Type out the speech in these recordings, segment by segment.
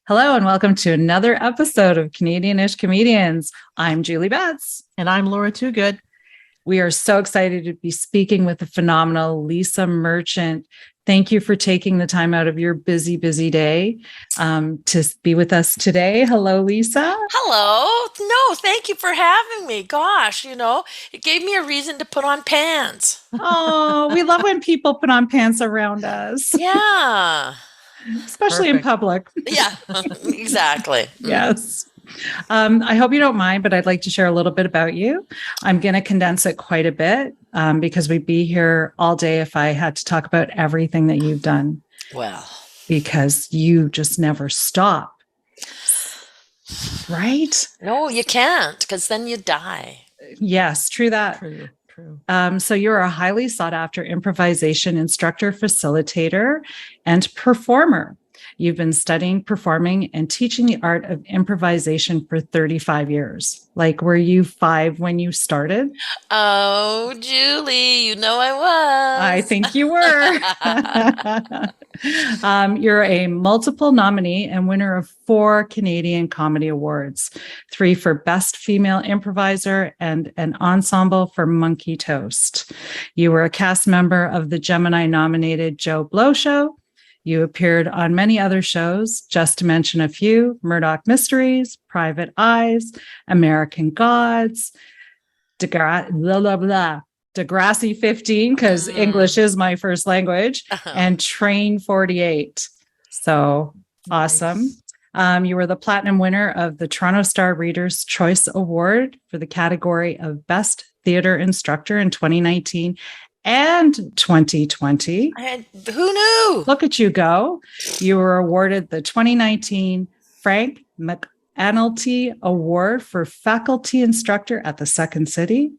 Hello and welcome to another episode of Canadianish Comedians. I'm Julie Betts. And I'm Laura Toogood. We are so excited to be speaking with the phenomenal Lisa Merchant. Thank you for taking the time out of your busy day to be with us today. Hello, Lisa. Hello. No, thank you for having me. Gosh, it gave me a reason to put on pants. Oh, we love when people put on pants around us. Yeah. Especially in public. Yeah, exactly. Yes. I hope you don't mind, but I'd like to share a little bit about you. I'm going to condense it quite a bit because we'd be here all day if I had to talk about everything that you've done. Well, because you just never stop. Right? No, you can't, because then you die. Yes, true that. True. So you're a highly sought after improvisation instructor, facilitator, and performer. You've been studying, performing, and teaching the art of improvisation for 35 years. Like, were you 5 when you started? Oh, Julie, I was. I think you were. You're a multiple nominee and winner of 4 Canadian Comedy Awards, 3 for Best Female Improvisor and an ensemble for Monkey Toast. You were a cast member of the Gemini nominated Joe Blow Show. You appeared on many other shows, just to mention a few: Murdoch Mysteries, Private Eyes, American Gods, Degrassi XV, because English is my first language, and Train 48. So awesome. Nice. You were the platinum winner of the Toronto Star Readers' Choice Award for the category of Best Theatre Instructor in 2019. And 2020. Who knew? Look at you go. You were awarded the 2019 Frank McAnulty Award for Faculty Instructor at the Second City.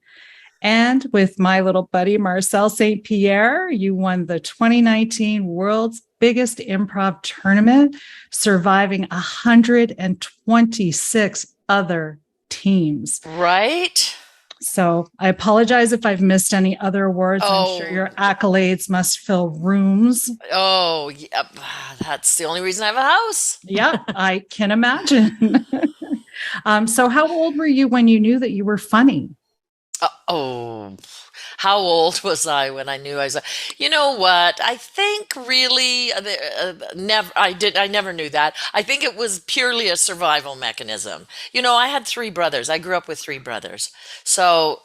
And with my little buddy, Marcel St. Pierre, you won the 2019 World's Biggest Improv Tournament, surviving 126 other teams. Right? So I apologize if I've missed any other awards. I'm sure your accolades must fill rooms. Oh, yeah. That's the only reason I have a house. Yeah, I can imagine. So how old were you when you knew that you were funny? How old was I when I knew I was? You know what? I think really never. I never knew that. I think it was purely a survival mechanism. I had 3 brothers. I grew up with 3 brothers. So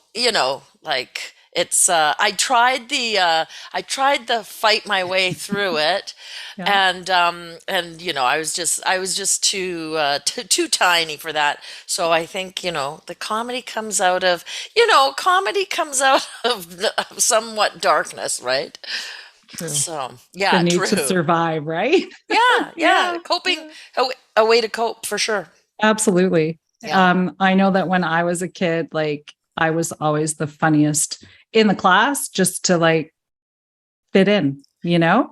like it's. I tried the fight my way through it, yeah. and I was just too tiny for that. So I think the comedy comes out of somewhat darkness, right? True. So yeah, the need to survive, right? Yeah. Coping, a way to cope for sure. Absolutely. Yeah. I know that when I was a kid, like I was always the funniest in the class, just to like fit in, Yeah,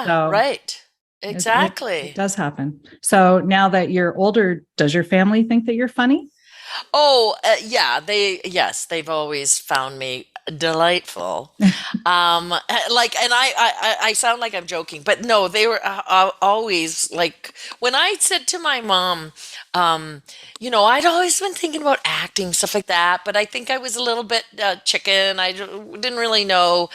So right. Exactly. It does happen. So now that you're older, does your family think that you're funny? Oh, yeah. They've always found me delightful. And I sound like I'm joking, but no, they were always like, when I said to my mom, I'd always been thinking about acting, stuff like that, but I think I was a little bit chicken. I didn't really know,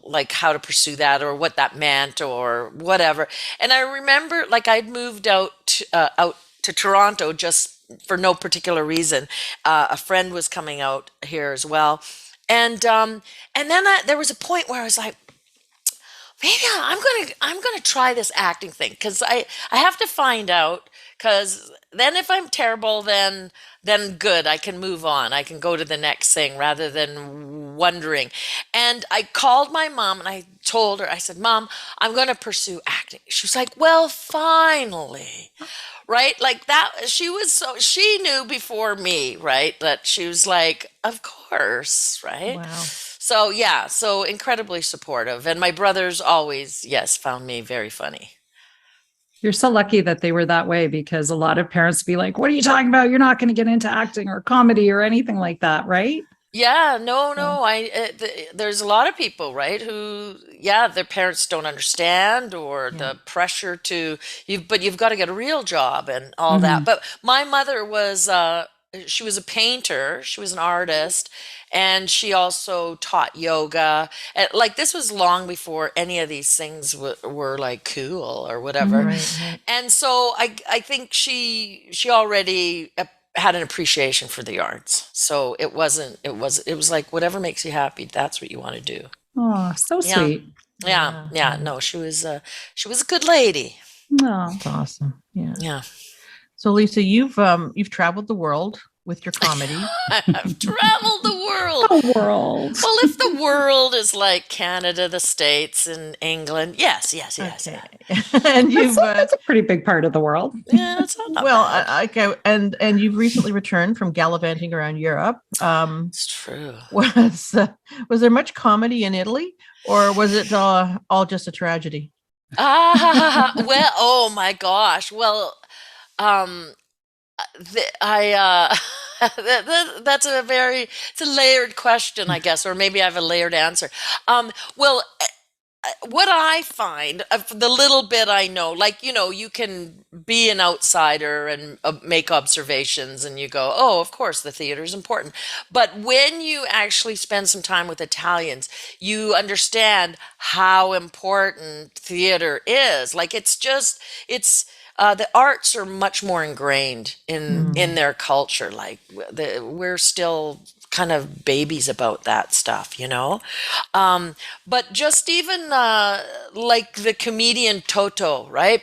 like how to pursue that or what that meant or whatever. And I remember, like, I'd moved out to Toronto just for no particular reason. A friend was coming out here as well. And then there was a point where I was like, maybe I'm gonna try this acting thing, because I have to find out, because then if I'm terrible, then good, I can move on. I can go to the next thing rather than wondering. And I called my mom and I told her, I said, Mom, I'm going to pursue acting. She was like, well, finally. Right? Like that. She knew before me, right? That she was like, of course. Right. Wow. So yeah, so incredibly supportive. And my brothers always, yes, found me very funny. You're so lucky that they were that way, because a lot of parents be like, what are you talking about? You're not going to get into acting or comedy or anything like that, right? Yeah, no, So, no. There's a lot of people, right, who, yeah, their parents don't understand, or Yeah. the pressure to you, but you've got to get a real job and all that. mhm. But my mother was, she was a painter, she was an artist, and she also taught yoga. And like this was long before any of these things were like cool or whatever. Mhm. Right, right. And so I think she already had an appreciation for the arts. So it was like whatever makes you happy, that's what you want to do. Oh, so Yeah. sweet. Yeah. Yeah, Yeah. yeah. No, she was a good lady. Oh, That's awesome. Yeah. Yeah. So Lisa, you've traveled the world with your comedy. I've traveled the world. the world. Well, if the world is like Canada, the States, and England, yes, yes, yes. Okay. And you've That's a pretty big part of the world. Yeah, it's not well, bad. okay, and you've recently returned from gallivanting around Europe. It's true. Was there much comedy in Italy, or was it all just a tragedy? Well, oh my gosh. Well, um, I that's it's a layered question, I guess, or maybe I have a layered answer. Well, what I find of the little bit I know, like, you can be an outsider and make observations, and you go, oh, of course, the theater is important. But when you actually spend some time with Italians, you understand how important theater is. Like, the arts are much more ingrained in their culture. Like, we're still kind of babies about that stuff. But just even like the comedian Toto, right?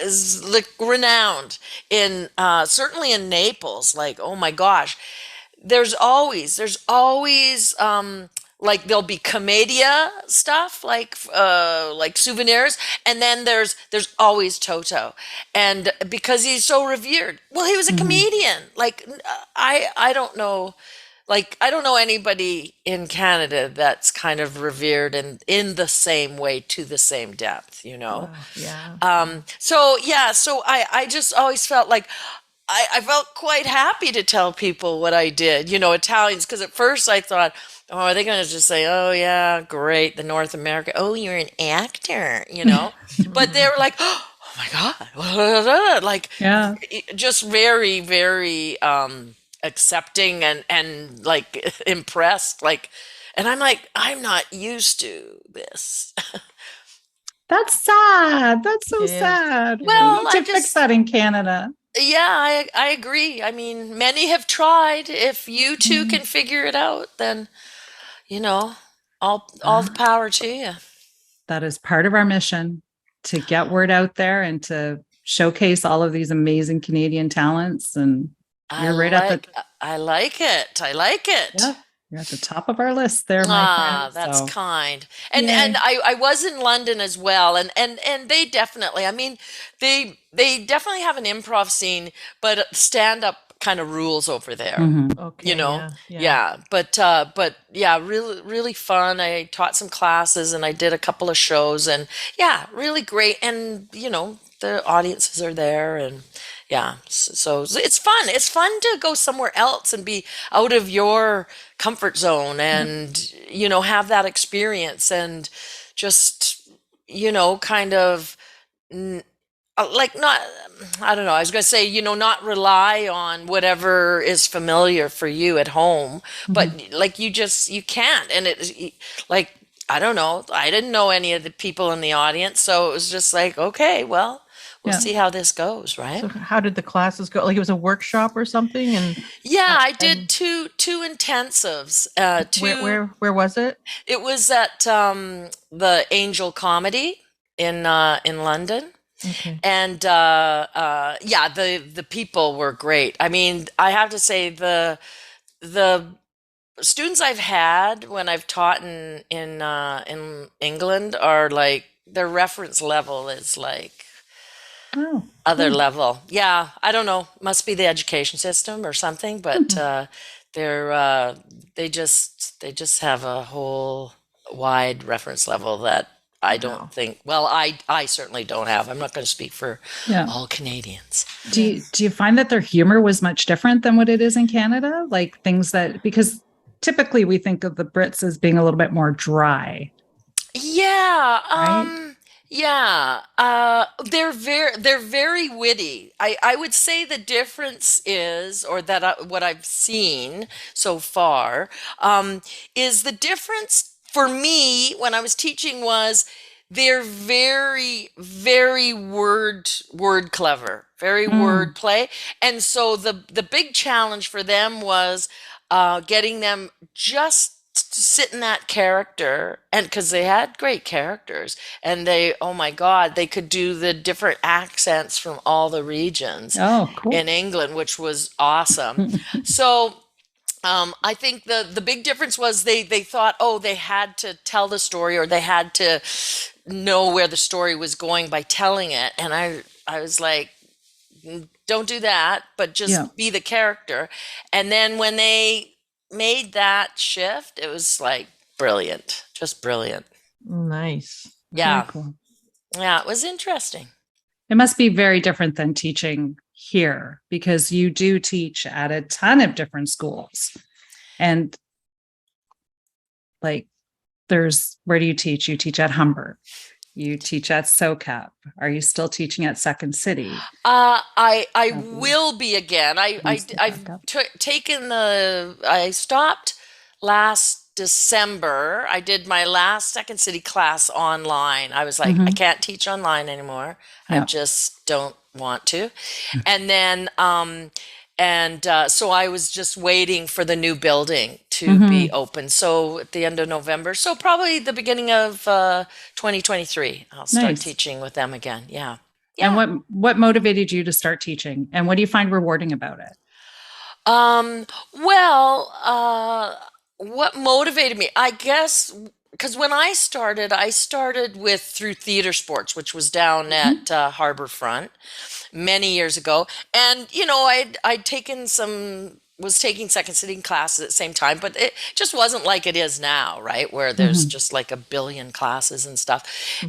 Is like renowned in certainly in Naples. Like, oh my gosh, there's always like there'll be commedia stuff, like souvenirs, and then there's always Toto, and because he's so revered. Well, he was a Mhm. comedian. Like, I don't know. Like, I don't know anybody in Canada that's kind of revered in the same way, to the same depth. Wow. Yeah. So yeah, so I just always felt like I felt quite happy to tell people what I did, Italians, because at first I thought, oh, are they going to just say, oh yeah, great, the North America, oh, you're an actor. But they were like, oh my God, like, Yeah. just very, very accepting and like impressed, like, and I'm like, I'm not used to this. That's sad. That's so It is. sad. It We is. Well, need to fix that in Canada. yeah, I agree. I mean, many have tried. If you two Mhm. can figure it out, then you know, all the power to you. That is part of our mission, to get word out there and to showcase all of these amazing Canadian talents. And I you're right at the like I like it. I like it. yeah, you're at the top of our list there, my Ah, friend. that's So kind. And yay. I was in London as well, and they definitely, I mean, they definitely have an improv scene, but stand up kind of rules over there. Mhm. Okay. You know? Yeah. Yeah. Yeah, but yeah, really really fun. I taught some classes and I did a couple of shows, and yeah, really great. And the audiences are there, and yeah, so it's fun. It's fun to go somewhere else and be out of your comfort zone, and have that experience, and just kind of like, not, I don't know, I was going to say, not rely on whatever is familiar for you at home, but Mhm. like, you can't. And like, I don't know, I didn't know any of the people in the audience, so it was just like, okay, well, we'll Yeah. see how this goes, right? So how did the classes go? Like, it was a workshop or something? And Yeah, I and did two intensives. where was it? It was at the Angel Comedy in London. Okay. And yeah, the people were great. I mean, I have to say, the students I've had when I've taught in England are like, their reference level is like Oh, other cool. level. Yeah, I don't know. Must be the education system or something, but they're they just have a whole wide reference level that I Wow. don't think. Well, I certainly don't have. I'm not going to speak for Yeah. all Canadians. Do you find that their humor was much different than what it is in Canada? Like things that, because typically we think of the Brits as being a little bit more dry. Yeah. Right? Yeah. They're very witty. I would say the difference is, or that what I've seen so far, is the difference for me when I was teaching was they're very, very word clever, very word play. And so the big challenge for them was getting them just to sit in that character, and because they had great characters, and they, oh my God, they could do the different accents from all the regions Oh, cool. in England, which was awesome. So I think the big difference was they thought, oh, they had to tell the story, or they had to know where the story was going by telling it. And I was like, don't do that, but just be the character. And then when they made that shift, it was like brilliant, just brilliant. Nice. Yeah. Very cool. Yeah, it was interesting. It must be very different than teaching here, because you do teach at a ton of different schools. And like, where do you teach? You teach at Humber. You teach at SoCap. Are you still teaching at Second City? I will be again. I stopped last December. I did my last Second City class online. I was like, I can't teach online anymore. I just don't want to. And then, so I was just waiting for the new building to be open. So at the end of November, so probably the beginning of 2023, I'll start teaching with them again. Yeah. And what motivated you to start teaching? And what do you find rewarding about it? What motivated me? I guess because when I started through theater sports, which was down at Harborfront many years ago. And, I'd was taking Second City classes at the same time, but it just wasn't like it is now, right? Where there's just like a billion classes and stuff.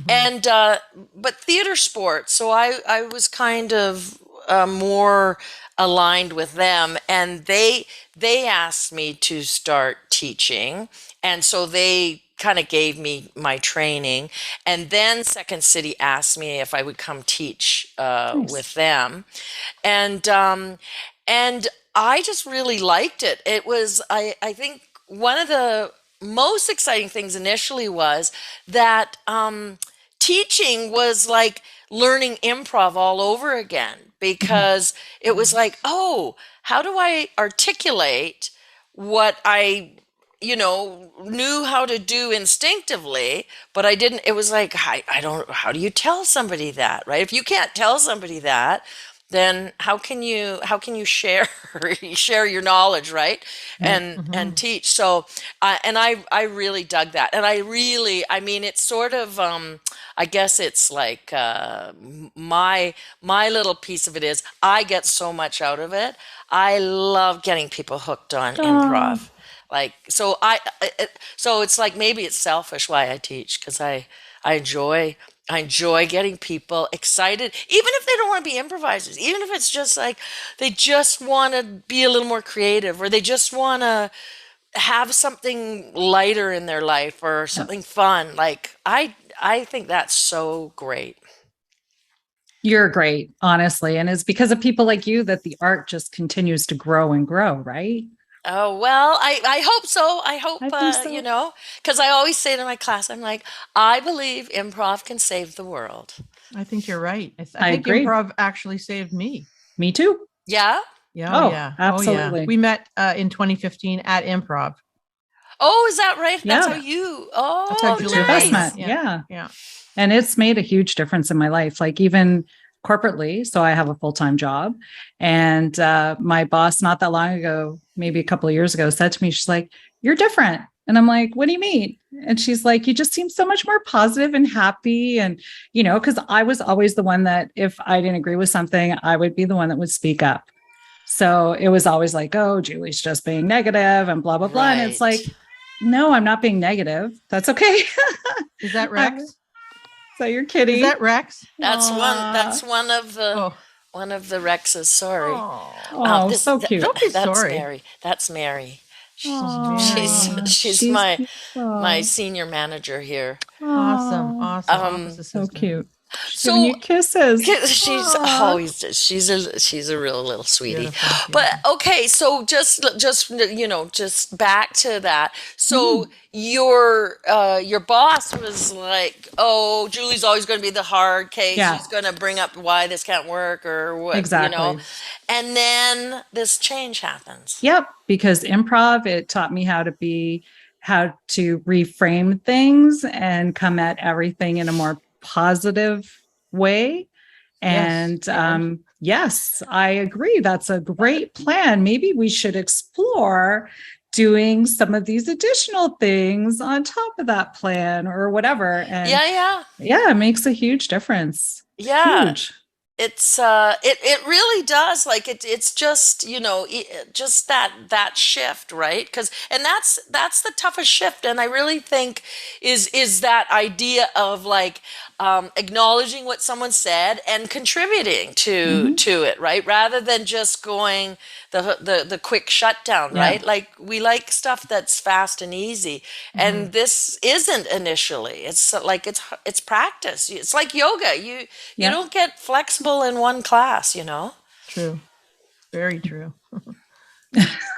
And, but theater sports, so I was kind of more aligned with them, and they asked me to start teaching. And so they kind of gave me my training, and then Second City asked me if I would come teach with them, and I just really liked it. It was I think one of the most exciting things initially was that teaching was like learning improv all over again, because it was like, oh, how do I articulate what I knew how to do instinctively, but I didn't. It was like, I don't, how do you tell somebody that, right? If you can't tell somebody that, then how can you share your knowledge, right? And teach. So, and I really dug that. And I mean, it's sort of, I guess it's like, my little piece of it is I get so much out of it. I love getting people hooked on improv. Like, so so it's like, maybe it's selfish why I teach, because I enjoy getting people excited, even if they don't want to be improvisers, even if it's just like they just want to be a little more creative, or they just want to have something lighter in their life, or something fun. Like, I think that's so great. You're great, honestly. And it's because of people like you that the art just continues to grow and grow, right? Oh, well, I hope so. I hope, think so. because I always say to my class, I'm like, I believe improv can save the world. I think you're right. I think agree. improv actually saved me. Me too. Yeah? Yeah. Oh, yeah. absolutely. Oh, yeah. We met in 2015 at Improv. Oh, is that right? That's Yeah. how you, That's how Julie nice. met. Yeah. And it's made a huge difference in my life, like even corporately. So I have a full-time job, and my boss not that long ago, maybe a couple of years ago, said to me, she's like, "You're different." And I'm like, "What do you mean?" And she's like, "You just seem so much more positive and happy." And, because I was always the one that if I didn't agree with something, I would be the one that would speak up. So it was always like, "Oh, Julie's just being negative and blah, blah, blah." And it's like, no, I'm not being negative. That's okay. Is that Rex? So you're kidding. Is that Rex? That's one of the Rexes. Sorry. Oh, so cute. Don't be That's sorry. Mary. That's Mary. Aw, She's she's my beautiful. senior manager here. Awesome. Aw, Awesome. Um, Office so assistant. cute. She's giving So you kisses. she's Aw. always she's a real little sweetie. Beautiful. But okay, so just back to that. So Mhm. your boss was like, "Oh, Julie's always going to be the hard case. Yeah, She's going to bring up why this can't work or exactly. And then this change happens. Yep, because improv, it taught me how to reframe things and come at everything in a more positive way. Yes. And yes, I agree. That's a great plan. Maybe we should explore doing some of these additional things on top of that plan or whatever. And Yeah. it makes a huge difference. Yeah. Huge. It's it really does, like it's just just that shift, right? Because and that's the toughest shift, and I really think is that idea of like acknowledging what someone said and contributing Mhm. to it, right, rather than just going the quick shutdown, Yeah. right? Like we like stuff that's fast and easy, and this isn't initially. It's like it's practice. It's like yoga. You Yeah. don't get flexible in one class, True. Very true.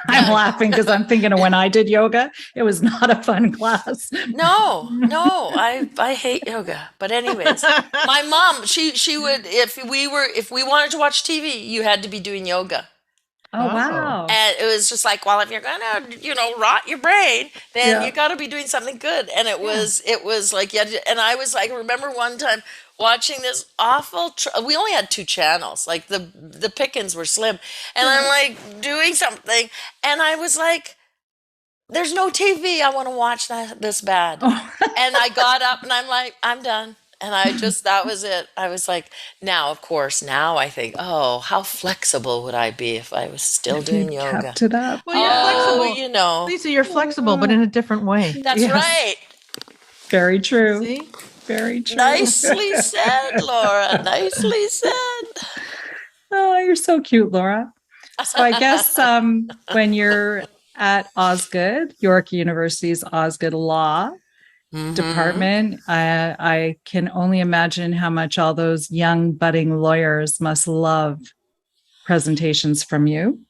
I'm laughing because I'm thinking of when I did yoga. It was not a fun class. No, I hate yoga. But anyways, my mom, she would, if we wanted to watch TV, you had to be doing yoga. Oh, wow. And it was just like, well, if you're gonna, rot your brain, then Yeah. you got to be doing something good. And it was like, yeah. And I was like, I remember one time watching this awful. We only had 2 channels, like the pickings were slim, and I'm like doing something, and I was like, "There's no TV. I want to watch this bad." Oh. And I got up, and I'm like, "I'm done." And that was it. I was like, now, of course, now I think, oh, how flexible would I be if I was still doing yoga? Kept it up. Well, you're flexible. Lisa, you're flexible, but in a different way. That's Yes. right. Very true. See? Very true. Nicely said, Laura. Nicely said. Oh, you're so cute, Laura. So I guess when you're at Osgoode, York University's Osgoode Law Department, I can only imagine how much all those young budding lawyers must love presentations from you.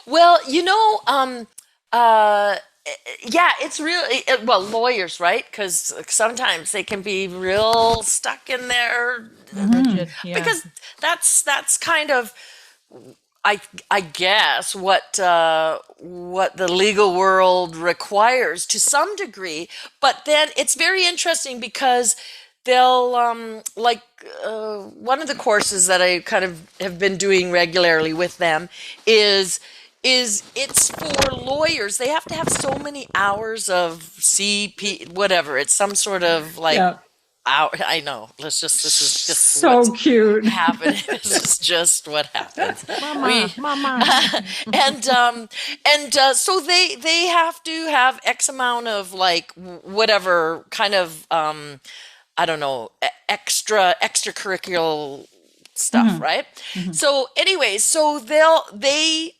Well, yeah, it's really, well, lawyers, right? Because sometimes they can be real stuck in their, Rigid. Yeah. because that's kind of, I guess what the legal world requires to some degree, but then it's very interesting because they'll one of the courses that I kind of have been doing regularly with them is it's for lawyers. They have to have so many hours of CP whatever. It's some sort of like I know. This is just so what's cute. happening. This is just what happens. Mama. And so they have to have X amount of like whatever kind of I don't know, extracurricular stuff, right? So anyways, so they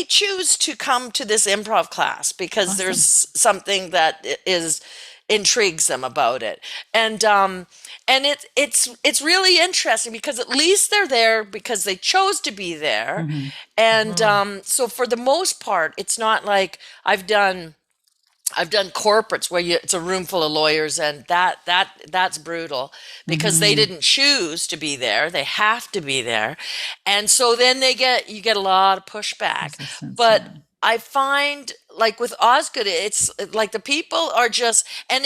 choose to come to this improv class because there's something that intrigues them about it. And it's really interesting because at least they're there because they chose to be there. And so for the most part, it's not like I've done corporates where it's a room full of lawyers, and that's brutal because they didn't choose to be there. They have to be there. And so then you get a lot of pushback. But I find like with Osgoode, it's like the people are just, and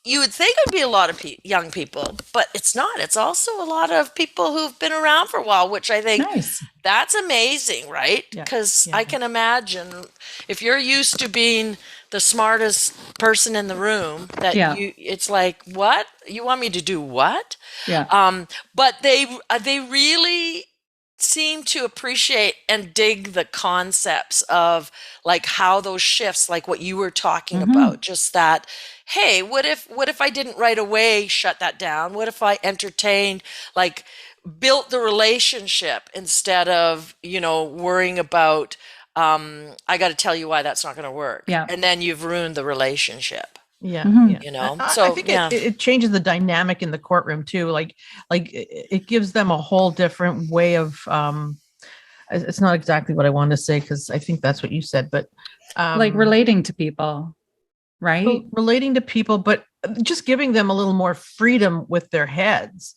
you would think it would be a lot of young people, but it's not. It's also a lot of people who've been around for a while, which I think that's amazing, right? Because I can imagine if you're used to being the smartest person in the room, that it's like, what? You want me to do what? But they really seem to appreciate and dig the concepts of like how those shifts, like what you were talking about, just that, hey, what if I didn't right away shut that down? What if I entertained, like built the relationship instead of, worrying about I got to tell you why that's not going to work. Yeah. And then you've ruined the relationship. Yeah, Mhm. yeah. You know? I So, think yeah. it changes the dynamic in the courtroom too. Like it gives them a whole different way of it's not exactly what I wanted to say because I think that's what you said, but Like relating to people, right? relating to people, but just giving them a little more freedom with their heads.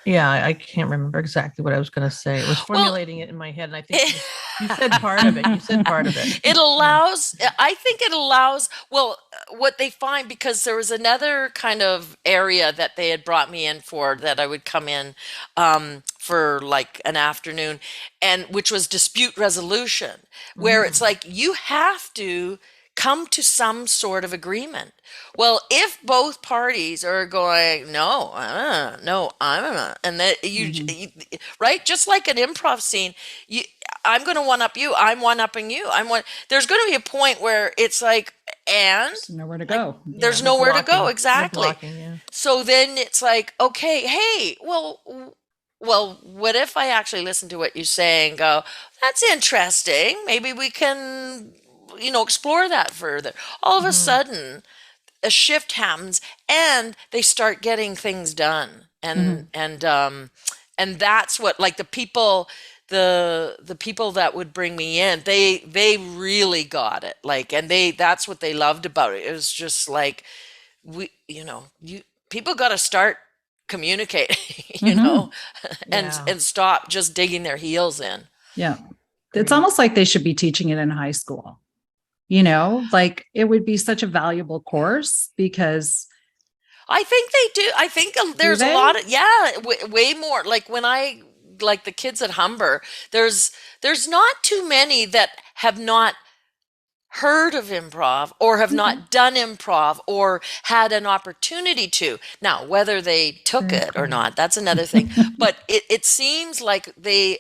Yeah, I can't remember exactly what I was going to say. I was formulating it in my head, and I think you said part of it. You said part of it. It allows, I think it allows, well, what they find, because there was another kind of area that they had brought me in for, that I would come in for like an afternoon, and which was dispute resolution, where it's like you have to come to some sort of agreement. Well, if both parties are going, no, no, and that you, right, just like an improv scene, I'm going to one up you, I'm one upping you, there's going to be a point where it's like, and There's nowhere to go. there's nowhere to go, exactly. Blocking, yeah. So then it's like, okay, hey, well, what if I actually listen to what you say and go, that's interesting, maybe we can, explore that further. All of a sudden, a shift happens, and they start getting things done, and that's what, like, the people that would bring me in, they really got it, like, and that's what they loved about it. It was just like, people got to start communicating, and stop just digging their heels in. Yeah. It's almost like they should be teaching it in high school. Like it would be such a valuable course, because I think they do. I think there's a lot of, way more. Like when like the kids at Humber, there's not too many that have not heard of improv or have not done improv or had an opportunity to. Now, whether they took it or not, that's another thing. But it seems like the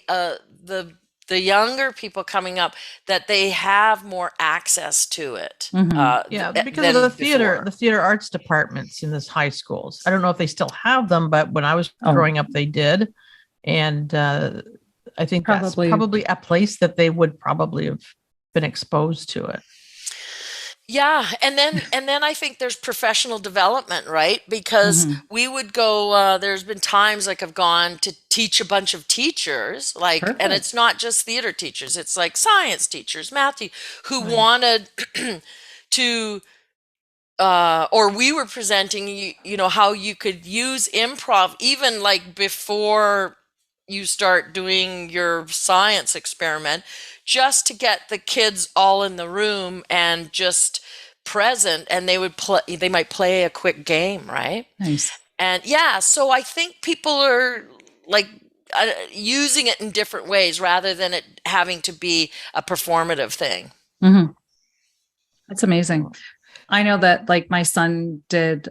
younger people coming up, that they have more access to it. Because of the theater arts departments in this high schools. I don't know if they still have them, but when I was growing up, they did. And I think that's probably a place that they would probably have been exposed to it. Yeah, and then I think there's professional development, right? Because we would go. There's been times like I've gone to teach a bunch of teachers, like, and it's not just theater teachers; it's like science teachers, math teachers, who wanted to, or we were presenting, how you could use improv even like before you start doing your science experiment, just to get the kids all in the room and just present, and they might play a quick game, right? Nice. And so I think people are like using it in different ways rather than it having to be a performative thing. That's amazing. I know that, like, my son did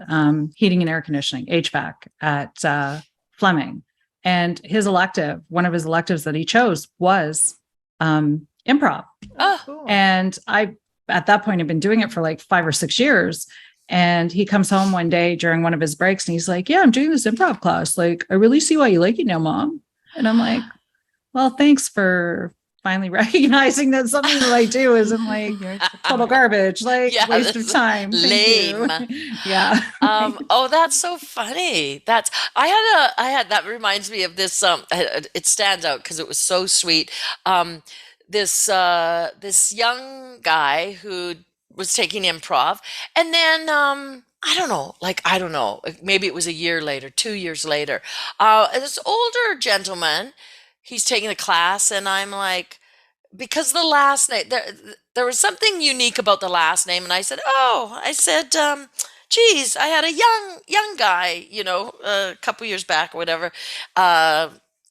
heating and air conditioning, HVAC, at Fleming, and one of his electives that he chose was improv. Oh, cool. And I, at that point, had been doing it for like 5 or 6 years. And he comes home one day during one of his breaks, and he's like, "Yeah, I'm doing this improv class. Like, I really see why you like it now, Mom." And I'm like, "Well, thanks for finally recognizing that something that I do isn't like total garbage, like waste of time. Lame." Yeah. Oh, that's so funny. I had that reminds me of this. It stands out because it was so sweet. This young guy who was taking improv, and then I don't know, maybe it was a year later, 2 years later, this older gentleman, he's taking the class, and I'm like, because the last name, there was something unique about the last name, and I said, geez, I had a young guy, a couple years back or whatever,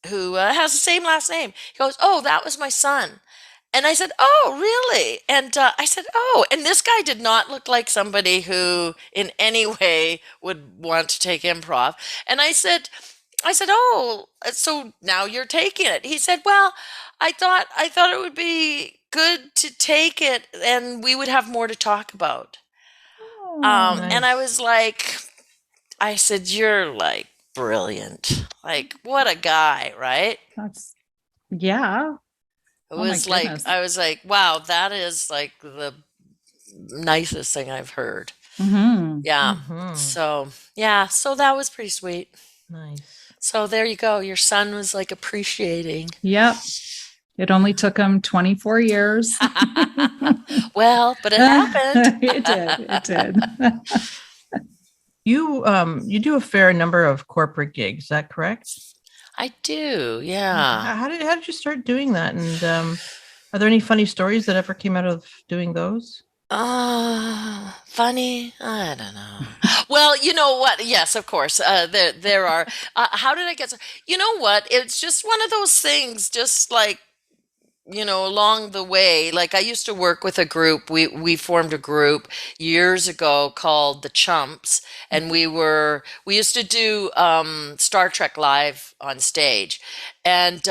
who has the same last name. He goes, "Oh, that was my son." And I said, "Oh, really?" And I said, "Oh," and this guy did not look like somebody who in any way would want to take improv. And I said, "Oh, so now you're taking it." He said, "Well, I thought it would be good to take it, and we would have more to talk about." Nice. And I was like, I said, "You're like brilliant. Like, what a guy, right?" Yeah. It was like, I was like, wow, that is like the nicest thing I've heard. Yeah. So that was pretty sweet. Nice. So there you go. Your son was like appreciating. Yep. It only took him 24 years. Well, but it happened. It did. You do a fair number of corporate gigs, is that correct? I do, yeah. How did you start doing that? And are there any funny stories that ever came out of doing those? Funny? I don't know. Well, you know what? Yes, of course. There are. How did I get? You know what? It's just one of those things. Just like, along the way, like I used to work with a group. We formed a group years ago called the Chumps, and we used to do Star Trek live on stage, and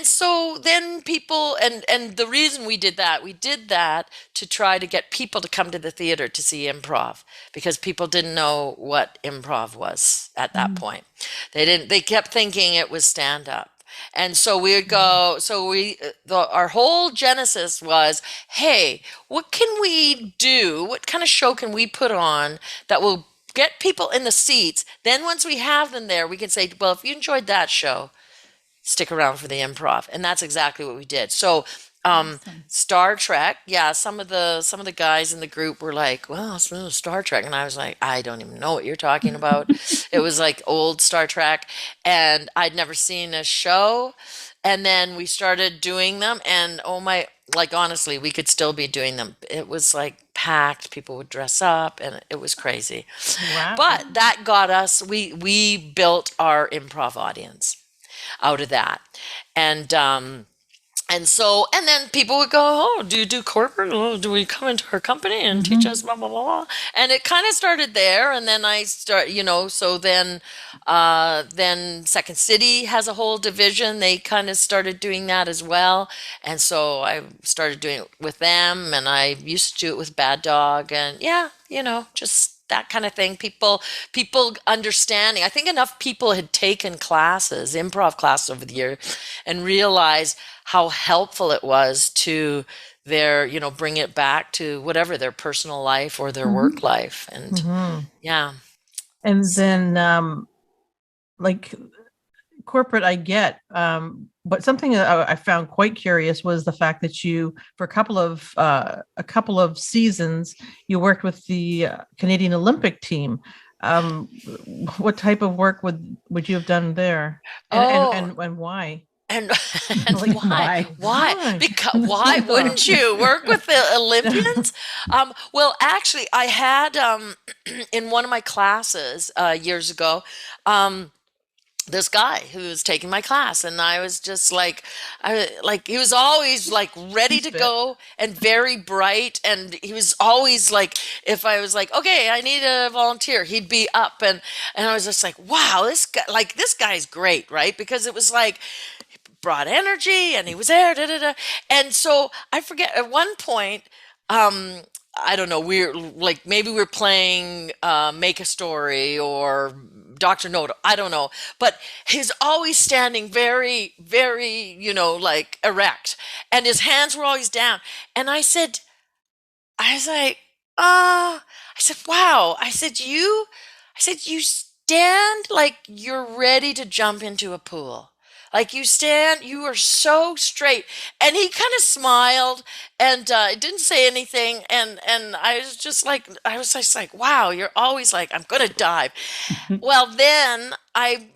so then people and the reason we did that to try to get people to come to the theater to see improv, because people didn't know what improv was at that point. They kept thinking it was stand up. And so we would go, our whole genesis was, hey, what can we do? What kind of show can we put on that will get people in the seats? Then once we have them there, we can say, well, if you enjoyed that show, stick around for the improv. And that's exactly what we did. So Star Trek, some of the guys in the group were like, well, it's Star Trek. And I was like, I don't even know what you're talking about. It was like old Star Trek, and I'd never seen a show. And then we started doing them, and honestly, we could still be doing them. It was like packed. People would dress up, and it was crazy. Wow. But that got us, we built our improv audience out of that. And then people would go, oh, do you do corporate? Oh, do we come into our company and teach us blah, blah, blah, blah? And it kind of started there. And then so then Second City has a whole division. They kind of started doing that as well. And so I started doing it with them, and I used to do it with Bad Dog, and just that kind of thing. People understanding. I think enough people had taken improv classes over the year, and realized how helpful it was to their, bring it back to whatever their personal life or their work life. And And then like corporate, I get, but something that I found quite curious was the fact that you, for a couple of seasons, you worked with the Canadian Olympic team. What type of work would you have done there, and why? And why? Because why wouldn't you work with the Olympians? Well, actually, I had in one of my classes years ago, this guy who was taking my class, and I was just like, he was always like ready to go and very bright, and he was always like, if I was like, okay, I need a volunteer, he'd be up, and I was just like, wow, this guy's great, right? Because it was like, brought energy, and he was there, and so I forget at one point, I don't know, maybe we're playing Make a Story or Dr. Noto, I don't know, but he's always standing very, very, like erect, and his hands were always down. And I said, wow. I said, you stand like you're ready to jump into a pool. Like you are so straight. And he kind of smiled and didn't say anything. And I was just like, wow, you're always like, I'm going to dive. Well, then I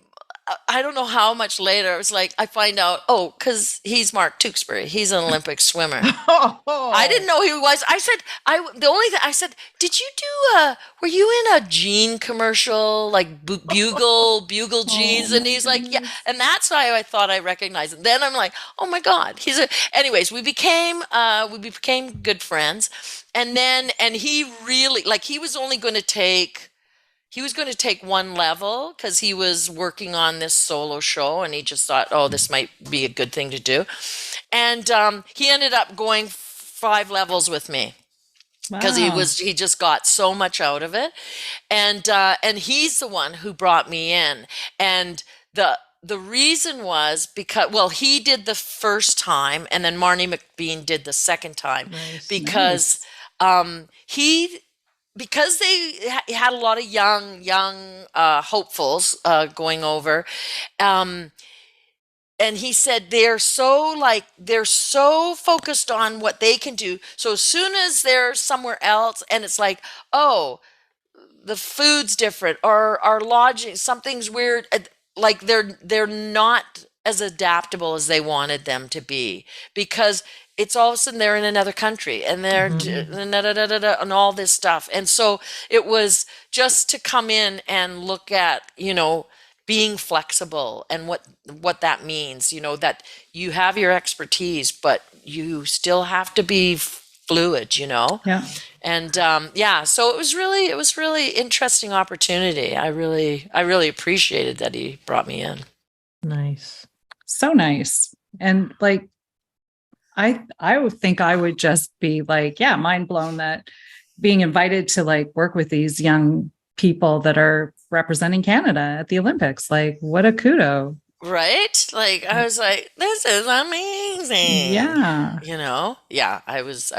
don't know how much later, I was like, I find out, because he's Mark Tewksbury. He's an Olympic swimmer. I didn't know who he was. I said, did you were you in a jean commercial, like Bugle jeans? And he's like, yeah. And that's why I thought I recognized him. Then I'm like, oh my God. Anyways, we became good friends. And he really, like, he was going to take one level because he was working on this solo show, and he just thought, this might be a good thing to do. And he ended up going 5 levels with me because he just got so much out of it. And he's the one who brought me in. And the reason was because, well, he did the first time, and then Marnie McBean did the second time. Because he because they had a lot of young hopefuls going over, and he said they're so focused on what they can do. So as soon as they're somewhere else, and it's like, oh, the food's different, or our lodging, something's weird, like they're not as adaptable as they wanted them to be, because it's all of a sudden they're in another country, and they're and all this stuff. And so it was just to come in and look at, being flexible, and what that means, that you have your expertise, but you still have to be fluid, Yeah. And so it was really interesting opportunity. I really appreciated that he brought me in. Nice. So nice. And like, I would think I would just be like, mind blown that being invited to like work with these young people that are representing Canada at the Olympics. Like, what a kudo. Right? Like, I was like, this is amazing. Yeah. Yeah, I was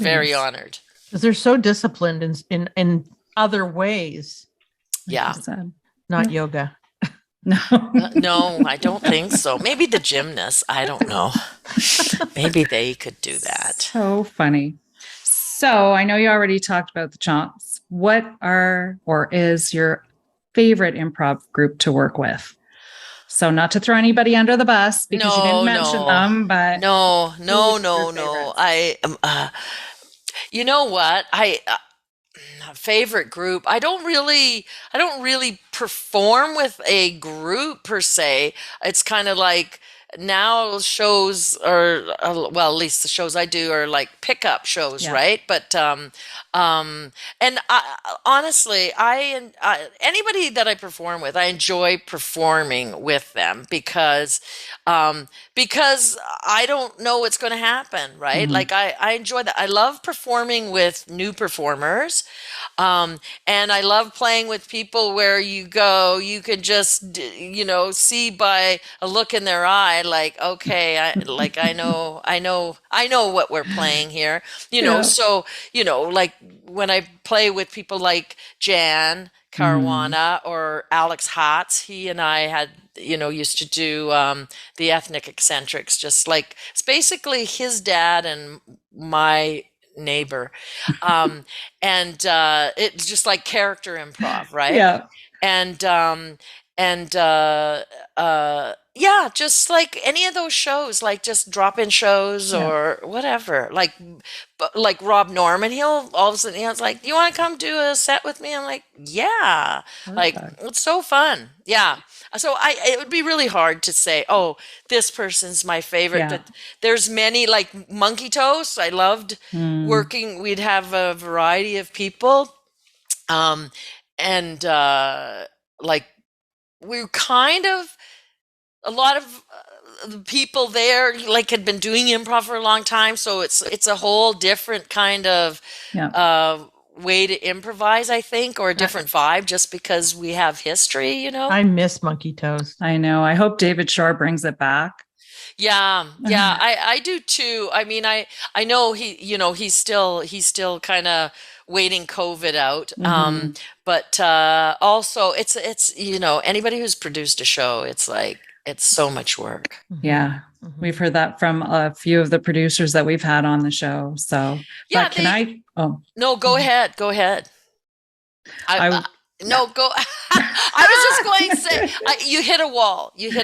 very honored. Because they're so disciplined in other ways. Yeah. Not yoga. No. No, I don't think so. Maybe the gymnasts. I don't know. Maybe they could do that. So funny. So I know you already talked about the Chomps. What is your favorite improv group to work with? So not to throw anybody under the bus, because you didn't mention them, but no. I you know what? Favorite group. I don't really perform with a group per se. It's kind of like, now shows are, well, at least the shows I do are like pickup shows, right? But and honestly, anybody that I perform with, I enjoy performing with them, because I don't know what's going to happen, right? Like I enjoy that. I love performing with new performers, and I love playing with people where you can just see by a look in their eye, like, okay, I know what we're playing here, So like when I play with people like Jan Caruana or Alex Hatz, he and I had used to do the Ethnic Eccentrics, just like it's basically his dad and my neighbor, and it's just like character improv, right? Yeah. Just like any of those shows, like just drop-in shows or whatever. Like Rob Norman, he'll all of a sudden he's like, "Do you want to come do a set with me?" I'm like, "Yeah." Perfect. Like, it's so fun. Yeah. So it would be really hard to say, "Oh, this person's my favorite." Yeah. But there's many, like Monkey Toast. I loved working. We'd have a variety of people, like we were kind of, a lot of the people there like had been doing improv for a long time, so it's a whole different kind of way to improvise, I think, or a different vibe, just because we have history, I miss Monkey Toast. I know. I hope David Shore brings it back. Yeah, I do too. I mean, I know he's still kind of waiting COVID out. But also it's anybody who's produced a show, it's like, it's so much work. Yeah. We've heard that from a few of the producers that we've had on the show. So, yeah, no, go ahead. No, go. I was just going to say, you hit a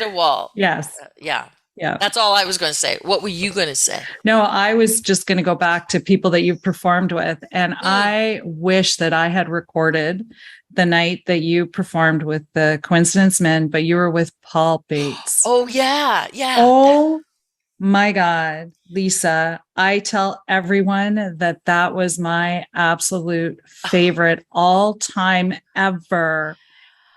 wall. Yes. Yeah. Yeah. That's all I was going to say. What were you going to say? No, I was just going to go back to people that you've performed with. And I wish that I had recorded the night that you performed with the Coincidence Men, but you were with Paul Bates. Oh, yeah. Yeah. Oh, my God, Lisa, I tell everyone that was my absolute favorite all-time ever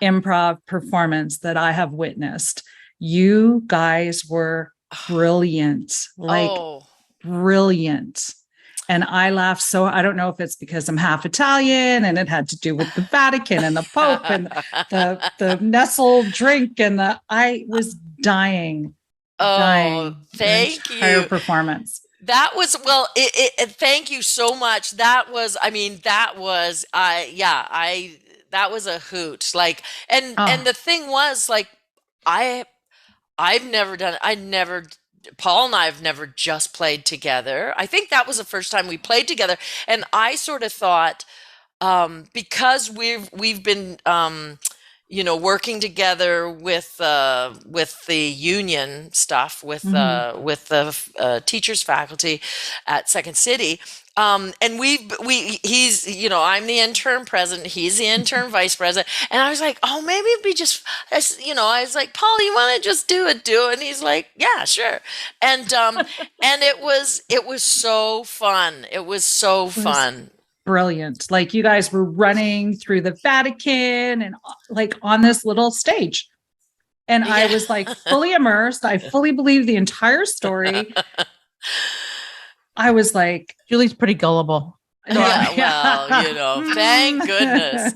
improv performance that I have witnessed. You guys were brilliant, brilliant. And I laughed. So I don't know if it's because I'm half Italian and it had to do with the Vatican and the Pope and the Nestle drink. And I was dying. Thank you. Entire performance. That was, well, thank you so much. That was a hoot. Like, and the thing was, like, Paul and I have never just played together. I think that was the first time we played together. And I sort of thought, because we've been, working together with the union stuff, with the teachers faculty at Second City. And he's, I'm the intern president, he's the intern vice president. And I was like, oh, maybe it'd be just, I was like, Paul, you want to just do it? And he's like, yeah, sure. And, and it was so fun. It was so fun. Brilliant. Like, you guys were running through the Vatican and like on this little stage. And I was like fully immersed. I fully believed the entire story. I was like, Julie's pretty gullible. Yeah, well, thank goodness.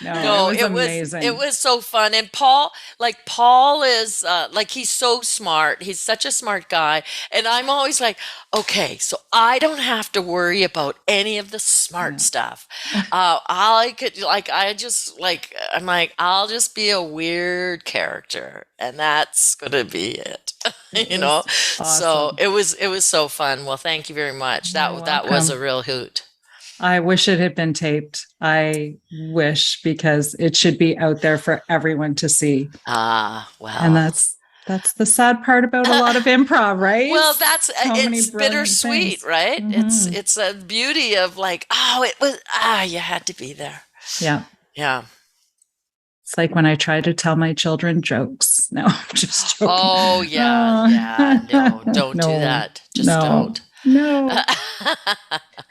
No, it was amazing. It was so fun. And Paul is he's so smart. He's such a smart guy. And I'm always like, okay, so I don't have to worry about any of the smart stuff. I'll just be a weird character, and that's gonna be it. Awesome. So it was so fun. Well, thank you very much. That was a real hoot. I wish it had been taped. I wish, because it should be out there for everyone to see. Well. And that's the sad part about a lot of improv, right? Well, it's bittersweet, things. Right? Mm-hmm. It's a beauty of like, you had to be there. Yeah. Yeah. It's like when I try to tell my children jokes. No, I'm just joking. Oh, yeah. No, don't do that. Just don't. No.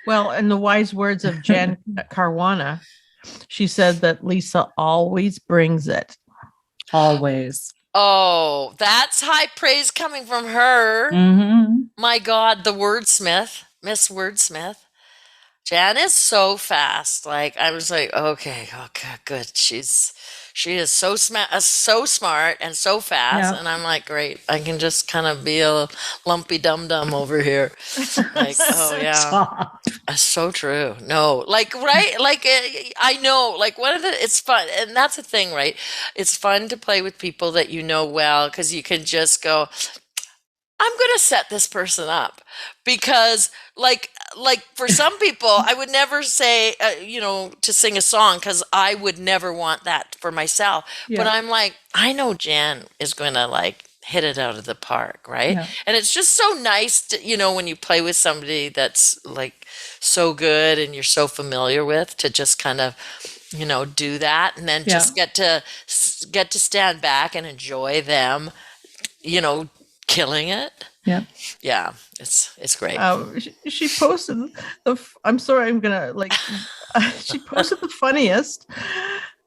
Well, in the wise words of Jan Caruana, she said that Lisa always brings it. Always. Oh, that's high praise coming from her. Mm-hmm. My God, the wordsmith, Miss Wordsmith. Jan is so fast. Like, I was like, okay, good. She is so smart and so fast. Yeah. And I'm like, great. I can just kind of be a lumpy dum-dum over here. Like, oh yeah. That's so true. No, like, right. Like, I know, like, it's fun. And that's the thing, right? It's fun to play with people that you know well, because you can just go, I'm going to set this person up, because like for some people, I would never say, to sing a song, because I would never want that for myself. Yeah. But I'm like, I know Jan is going to like hit it out of the park. Right. Yeah. And it's just so nice to, when you play with somebody that's like so good and you're so familiar with, to just kind of, do that, and then just get to stand back and enjoy them, killing it. Yeah. Yeah. It's great. She posted I'm sorry, I'm going to she posted the funniest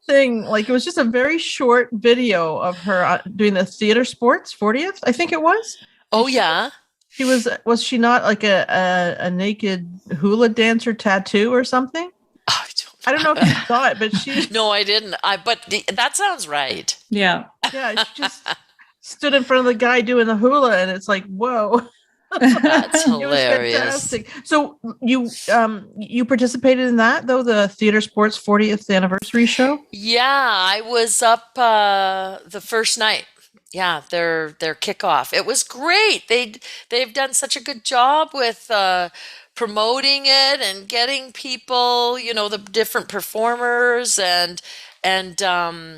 thing. Like, it was just a very short video of her doing the theater sports 40th, I think it was. Oh yeah. She was she not like a naked hula dancer tattoo or something? I don't know if you saw it, but she. No, I didn't. That sounds right. Yeah. Yeah. She just stood in front of the guy doing the hula, and it's like, whoa. That's hilarious. It was fantastic. So you participated in that, though, the Theater Sports 40th anniversary show? Yeah, I was up the first night. Yeah, their kickoff. It was great. They've done such a good job with promoting it and getting people, the different performers and oh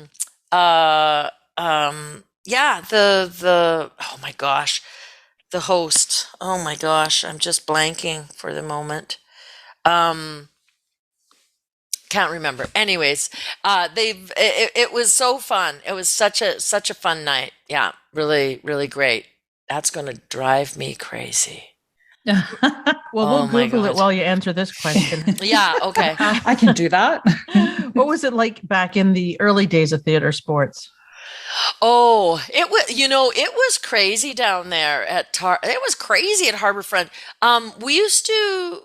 my gosh, the host. Oh my gosh, I'm just blanking for the moment. Can't remember. Anyways, it was so fun. It was such a fun night. Yeah, really, really great. That's going to drive me crazy. Well, we'll Google it while you answer this question. Yeah, okay. I can do that. What was it like back in the early days of theater sports? Oh, it was, it was crazy down there it was crazy at Harborfront. We used to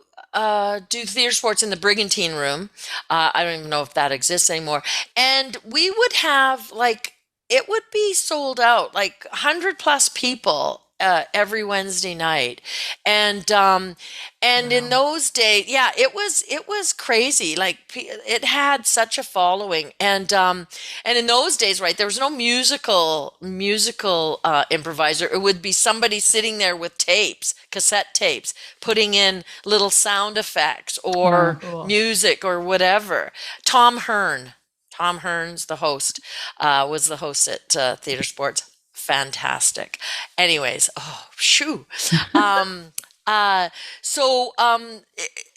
do theater sports in the Brigantine Room. I don't even know if that exists anymore. And we would have like, it would be sold out, like 100 plus people. Every Wednesday night, and in Wow. those days, yeah, it was crazy. Like it had such a following, and in those days, right, there was no musical improviser. It would be somebody sitting there with tapes, cassette tapes, putting in little sound effects or Cool. music or whatever. Tom Hearns, the host, was the host at Theater Sports. Fantastic. Anyways, oh, shoo. Um,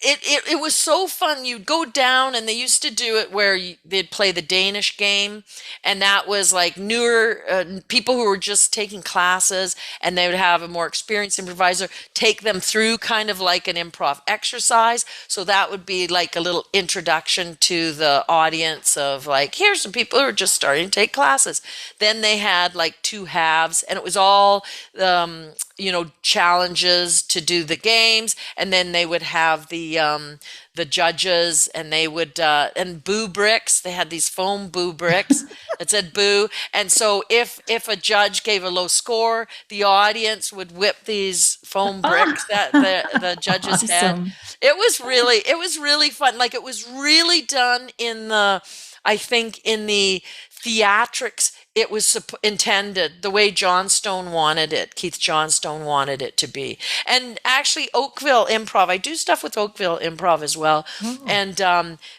it was so fun. You'd go down, and they used to do it where they'd play the Danish game, and that was like newer people who were just taking classes, and they would have a more experienced improviser take them through kind of like an improv exercise. So that would be like a little introduction to the audience of like, here's some people who are just starting to take classes. Then they had like two halves, and it was all challenges to do the games, and then they would have the judges, and they would and boo bricks. They had these foam boo bricks that said boo, and so if a judge gave a low score, the audience would whip these foam bricks that the judges Awesome. had. It was really fun. Like it was really done in the, I think in the theatrics, it was intended the way Johnstone wanted it, Keith Johnstone wanted it to be. And actually, Oakville Improv, I do stuff with Oakville Improv as well. Oh, And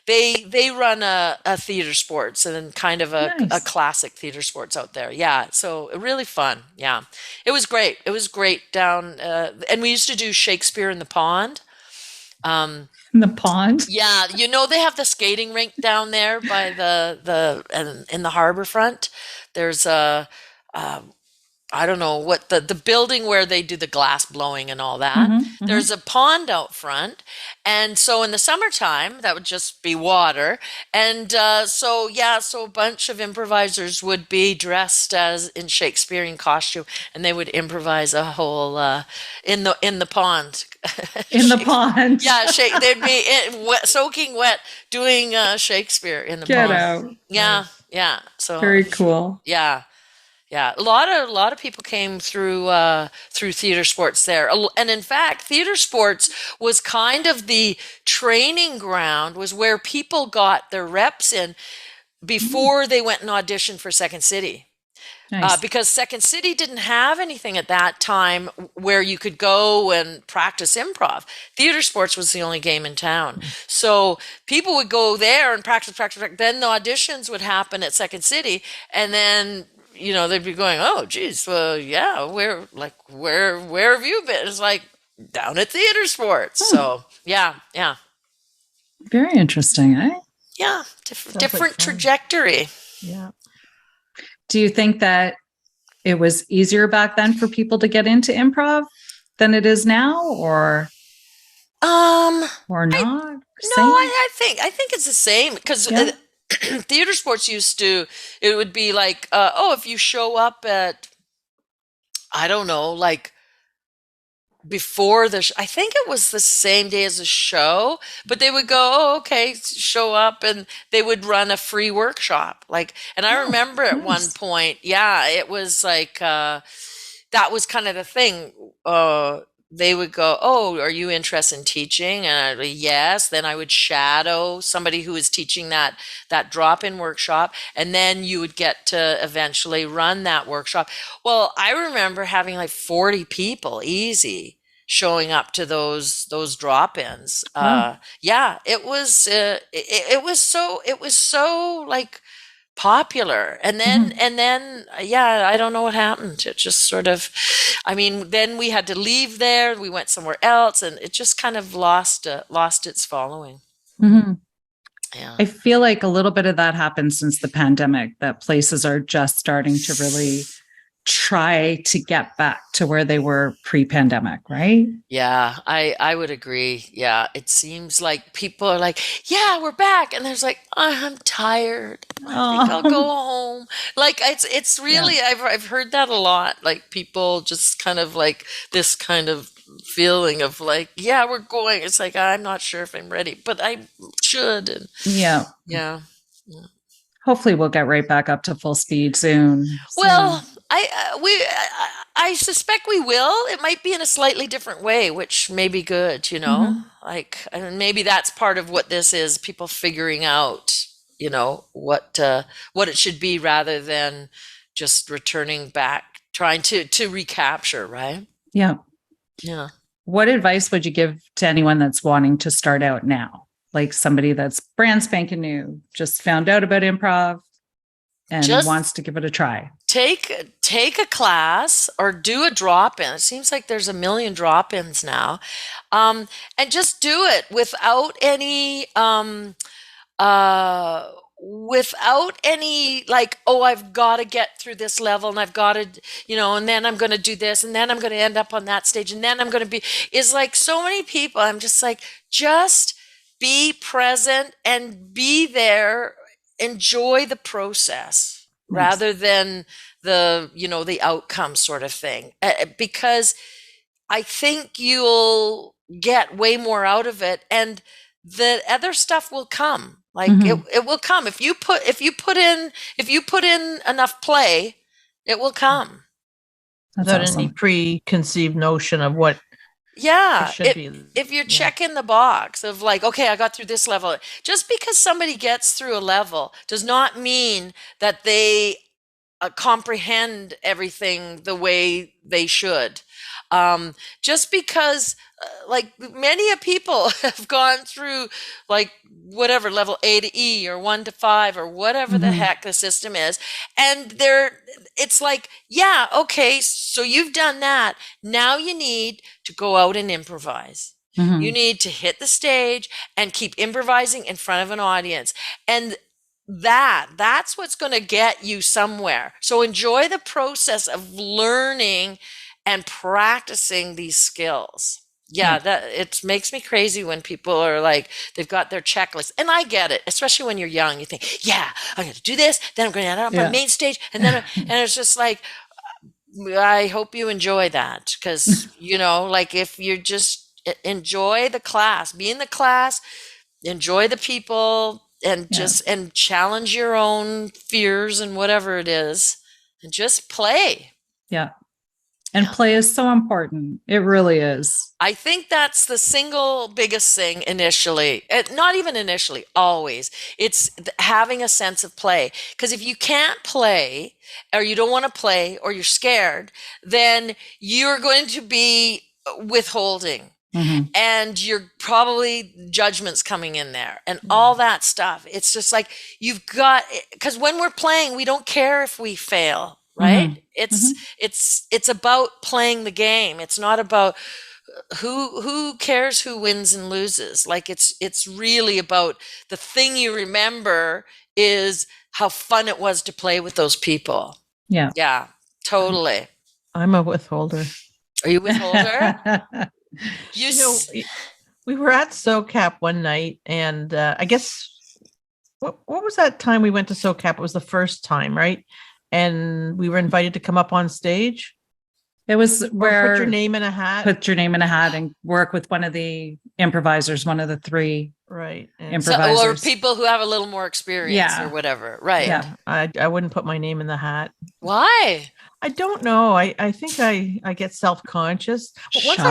they run a theater sports and kind of a Nice. classic theater sports out there. Yeah, so really fun. Yeah, it was great. It was great down, and we used to do Shakespeare in the Pond. In the pond. Yeah, they have the skating rink down there by and in the harbor front. There's I don't know what the building where they do the glass blowing and all that. There's a pond out front, and so in the summertime that would just be water. And so a bunch of improvisers would be dressed as in Shakespearean costume, and they would improvise a whole in the pond. In the pond. Yeah, they'd be soaking wet doing Shakespeare in the Get pond. out. Yeah, yeah. So Very cool. yeah. Yeah, a lot of people came through theater sports there, and in fact, theater sports was kind of the training ground, was where people got their reps in before they went and auditioned for Second City. Nice. Because Second City didn't have anything at that time where you could go and practice improv. Theater sports was the only game in town. So people would go there and practice. Then the auditions would happen at Second City, and then they'd be going, oh, geez, well, yeah, where have you been? It's like down at theater sports. So, yeah. Very interesting, eh? Yeah, Sounds different like fun. trajectory. Yeah. Do you think that it was easier back then for people to get into improv than it is now, or not? No, Same? I think it's the same because Yeah. theater sports it would be like, if you show up at, I don't know, like before I think it was the same day as the show, but they would go, oh, okay, show up, and they would run a free workshop. Like, and I remember at one nice. point, yeah, it was like, that was kind of the thing. They would go, oh, are you interested in teaching? And I'd be, yes. Then I would shadow somebody who was teaching that drop-in workshop. And then you would get to eventually run that workshop. Well, I remember having like 40 people easy showing up to those drop-ins. Wow. Yeah, it was so like popular. And then yeah, I don't know what happened. It just sort of, I mean, then we had to leave there, we went somewhere else, and it just kind of lost its following. Yeah. I feel like a little bit of that happened since the pandemic, that places are just starting to really try to get back to where they were pre-pandemic, right? Yeah, I would agree. Yeah, it seems like people are like, yeah, we're back. And there's like, I'm tired. I think I'll go home. Like it's really, I've heard that a lot. Like people just kind of like this kind of feeling of like, yeah, we're going. It's like, I'm not sure if I'm ready, but I should. And yeah. Hopefully we'll get right back up to full speed soon. Well, I suspect we will. It might be in a slightly different way, which may be good, you know. Like, and maybe that's part of what this is: people figuring out, you know, what it should be, rather than just returning back, trying to recapture, right? Yeah. Yeah. What advice would you give to anyone that's wanting to start out now? Like somebody that's brand spanking new, just found out about improv and wants to give it a try. Take a class or do a drop-in. It seems like there's a million drop-ins now. And just do it without any like, oh, I've got to get through this level and I've got to, you know, and then I'm going to do this and then I'm going to end up on that stage and then I'm going to be, is like so many people. I'm just like, just be present and be there, enjoy the process rather than the, you know, the outcome sort of thing. Because I think you'll get way more out of it and the other stuff will come. Like it will come. If you put in enough play, it will come. Without any preconceived notion of what if you're checking the box of like, okay, I got through this level. Just because somebody gets through a level does not mean that they comprehend everything the way they should. Just because like many people have gone through like whatever level A to E or 1 to 5 or whatever the heck the system is. And it's like, yeah, okay, so you've done that. Now you need to go out and improvise. You need to hit the stage and keep improvising in front of an audience. And that's what's going to get you somewhere. So enjoy the process of learning and practicing these skills. Yeah, that it makes me crazy when people are like, they've got their checklist. And I get it, especially when you're young. You think, yeah, I'm going to do this, then I'm going to end up on main stage. And then, and it's just like, I hope you enjoy that. Because, you know, like if you just enjoy the class, be in the class, enjoy the people, and just, and challenge your own fears and whatever it is, and just play. Yeah. And play is so important. It really is. I think that's the single biggest thing initially. Not even initially, always. It's having a sense of play. Because if you can't play, or you don't want to play, or you're scared, then you're going to be withholding. And you're probably judgments coming in there and all that stuff. It's just like you've got, because when we're playing, we don't care if we fail. Right? It's about playing the game. It's not about who cares who wins and loses. Like it's really about the thing you remember is how fun it was to play with those people. Yeah. Yeah, totally. I'm a withholder. Are you a withholder? You know, we were at SoCap one night and I guess what was that time we went to SoCap? It was the first time, right? And we were invited to come up on stage. It was where put your name in a hat. Put your name in a hat and work with one of the improvisers, one of the three improvisers. Or people who have a little more experience or whatever. Right. Yeah. I wouldn't put my name in the hat. Why? I don't know. I think I get self-conscious. But once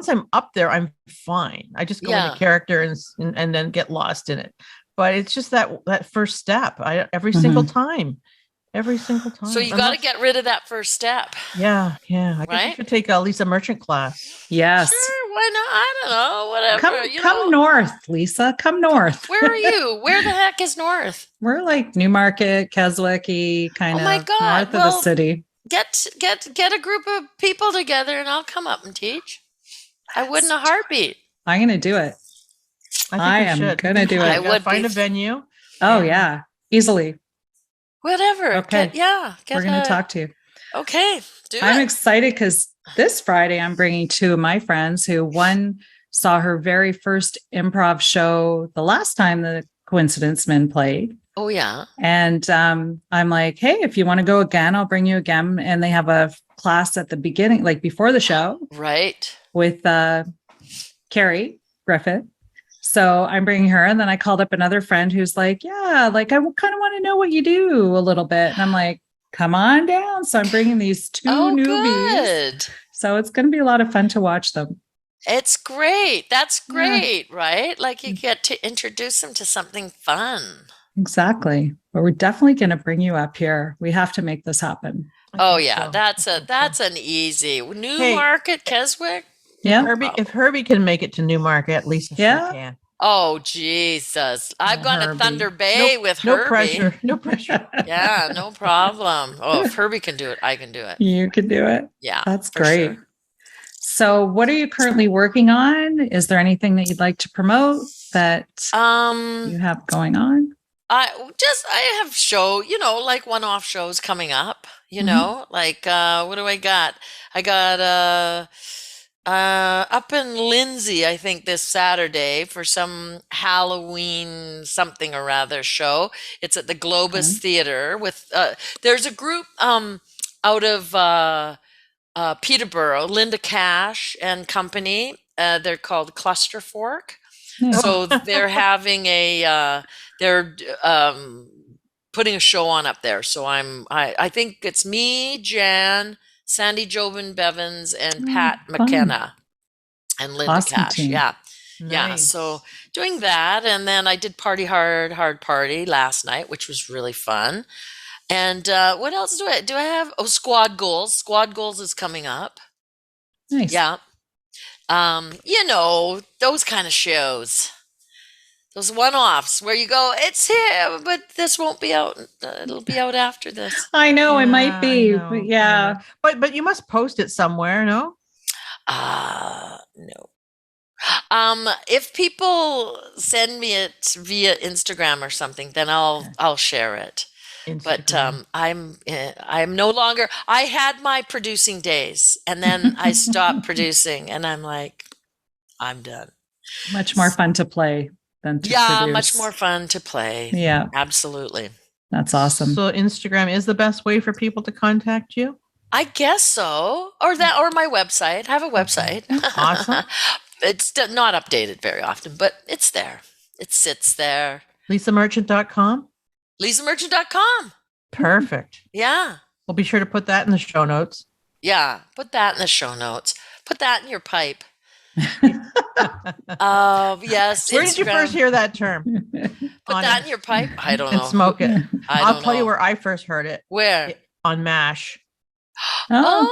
I'm up there, I'm fine. I just go into character and then get lost in it. But it's just that first step. Every single time. So you got to get rid of that first step. Yeah. I guess you should take a Lisa Merchant class. Yes. Sure, why not? I don't know. Whatever. Come north, Lisa. Come north. Where are you? Where the heck is north? We're like Newmarket, Keswick-y, kind of north of the city. Get a group of people together and I'll come up and teach. I would in a heartbeat. I'm going to do it. I am going to do it. I would find a venue. Oh, yeah. Easily. Whatever. Okay. We're going to talk to you. Okay. I'm excited because this Friday I'm bringing two of my friends who one saw her very first improv show the last time the Coincidence Men played. Oh, yeah. And I'm like, hey, if you want to go again, I'll bring you again. And they have a class at the beginning, like before the show. Right. With Carrie Griffith. So I'm bringing her. And then I called up another friend who's like, yeah, like I kind of want to know what you do a little bit. And I'm like, come on down. So I'm bringing these two newbies. Good. So it's going to be a lot of fun to watch them. It's great. That's great, right? Like you get to introduce them to something fun. Exactly. But we're definitely going to bring you up here. We have to make this happen. Oh yeah, so. that's an easy Newmarket, Keswick. Yeah, if Herbie can make it to Newmarket, at least she can. Oh Jesus, I've gone to Thunder Bay with Herbie. No pressure. Yeah, no problem. Oh, if Herbie can do it, I can do it. You can do it. Yeah, that's great. Sure. So, what are you currently working on? Is there anything that you'd like to promote that you have going on? I have like one-off shows coming up, like what do I got? I got up in Lindsay, I think this Saturday for some Halloween something or rather show. It's at the Globus Theatre with there's a group out of Peterborough, Linda Cash and company. They're called Cluster Fork. So they're having they're putting a show on up there. So I think it's me, Jan, Sandy Jobin Bevins, and Pat McKenna and Linda Cash. Team. Yeah. Nice. Yeah. So doing that. And then I did Party Hard Party last night, which was really fun. And what else do I have? Oh, Squad Goals. Squad Goals is coming up. Nice. Yeah. Those kind of shows, those one-offs where you go, it's here, but this won't be out. It'll be out after this. I know it might be, but yeah. But you must post it somewhere, no? No. If people send me it via Instagram or something, then I'll share it. But I'm no longer. I had my producing days, and then I stopped producing, and I'm like, I'm done. Much more fun to play than to produce. Much more fun to play. Yeah, absolutely. That's awesome. So Instagram is the best way for people to contact you? I guess so, or my website. I have a website. Awesome. It's not updated very often, but it's there. It sits there. LisaMerchant.com? LisaMerchant.com. Perfect. Yeah. We'll be sure to put that in the show notes. Yeah. Put that in the show notes. Put that in your pipe. Yes. Where did you first hear that term? Put that in your pipe? I don't know. And smoke it. I'll tell you where I first heard it. Where? On MASH. That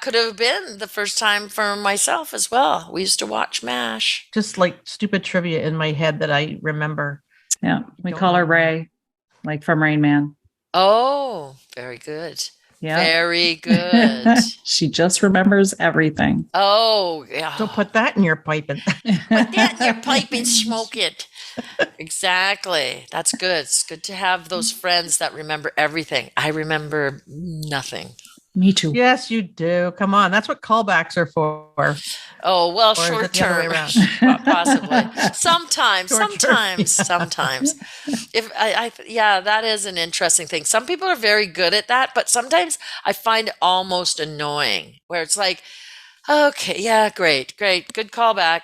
could have been the first time for myself as well. We used to watch MASH. Just like stupid trivia in my head that I remember. Yeah, we call her Ray, like from Rain Man. Oh, very good. Yeah, very good. She just remembers everything. Oh, yeah. So put that in your pipe and put that in your pipe and smoke it. Exactly. That's good. It's good to have those friends that remember everything. I remember nothing. Me too. Yes, you do. Come on. That's what callbacks are for. Oh, well, short term. Possibly. Sometimes. If that is an interesting thing. Some people are very good at that, but sometimes I find it almost annoying where it's like, okay, yeah, great, good callback.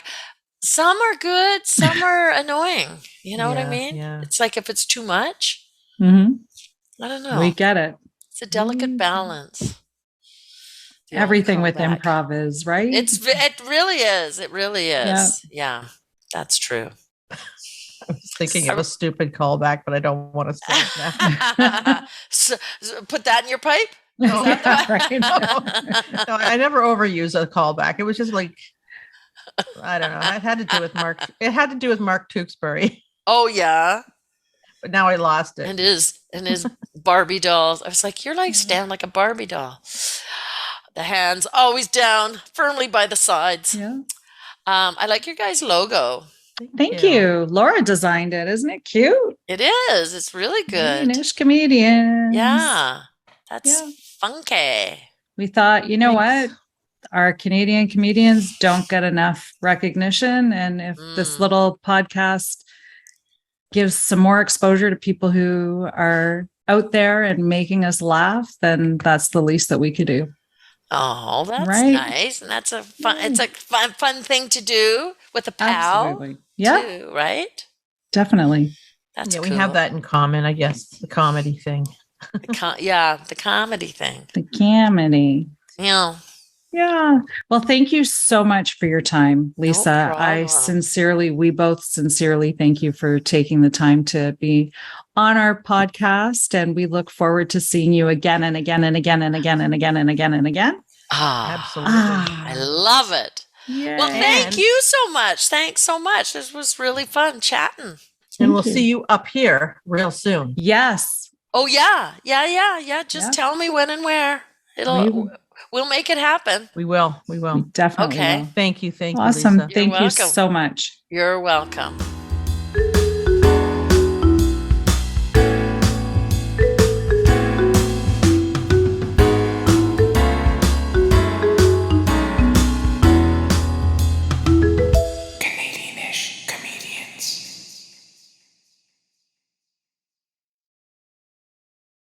Some are good, some are annoying. You know what I mean? Yeah. It's like if it's too much, I don't know. We get it. It's a delicate balance. Everything with improv is, right? It really is. It really is. Yeah, that's true. I was thinking of a stupid callback, but I don't want to say it now. So put that in your pipe? No, right? No, I never overuse a callback. It was just like, I don't know. It had to do with Mark. It had to do with Mark Tewksbury. Oh yeah. But now I lost it. And his Barbie dolls. I was like, you're like stand like a Barbie doll. The hands always down, firmly by the sides. Yeah. I like your guys' logo. Thank you. Laura designed it. Isn't it cute? It is. It's really good. Canadianish comedians. Yeah. That's funky. We thought, you know what? Our Canadian comedians don't get enough recognition. And if this little podcast gives some more exposure to people who are out there and making us laugh, then that's the least that we could do. Oh, that's nice. And that's it's a fun thing to do with a pal. Absolutely. Yeah. Too, right? Definitely. That's cool. We have that in common, I guess, the comedy thing. The comedy thing. The comedy. Yeah. Yeah. Well, thank you so much for your time, Lisa. We both sincerely thank you for taking the time to be on our podcast. And we look forward to seeing you again and again and again and again and again and again and again. Absolutely. I love it. Yeah. Well, thank you so much. Thanks so much. This was really fun chatting. And we'll see you up here real soon. Yes. Oh, yeah. Just tell me when and where. We'll make it happen. We will. We definitely will. Thank you. Awesome. Lisa. Thank you so much. You're welcome.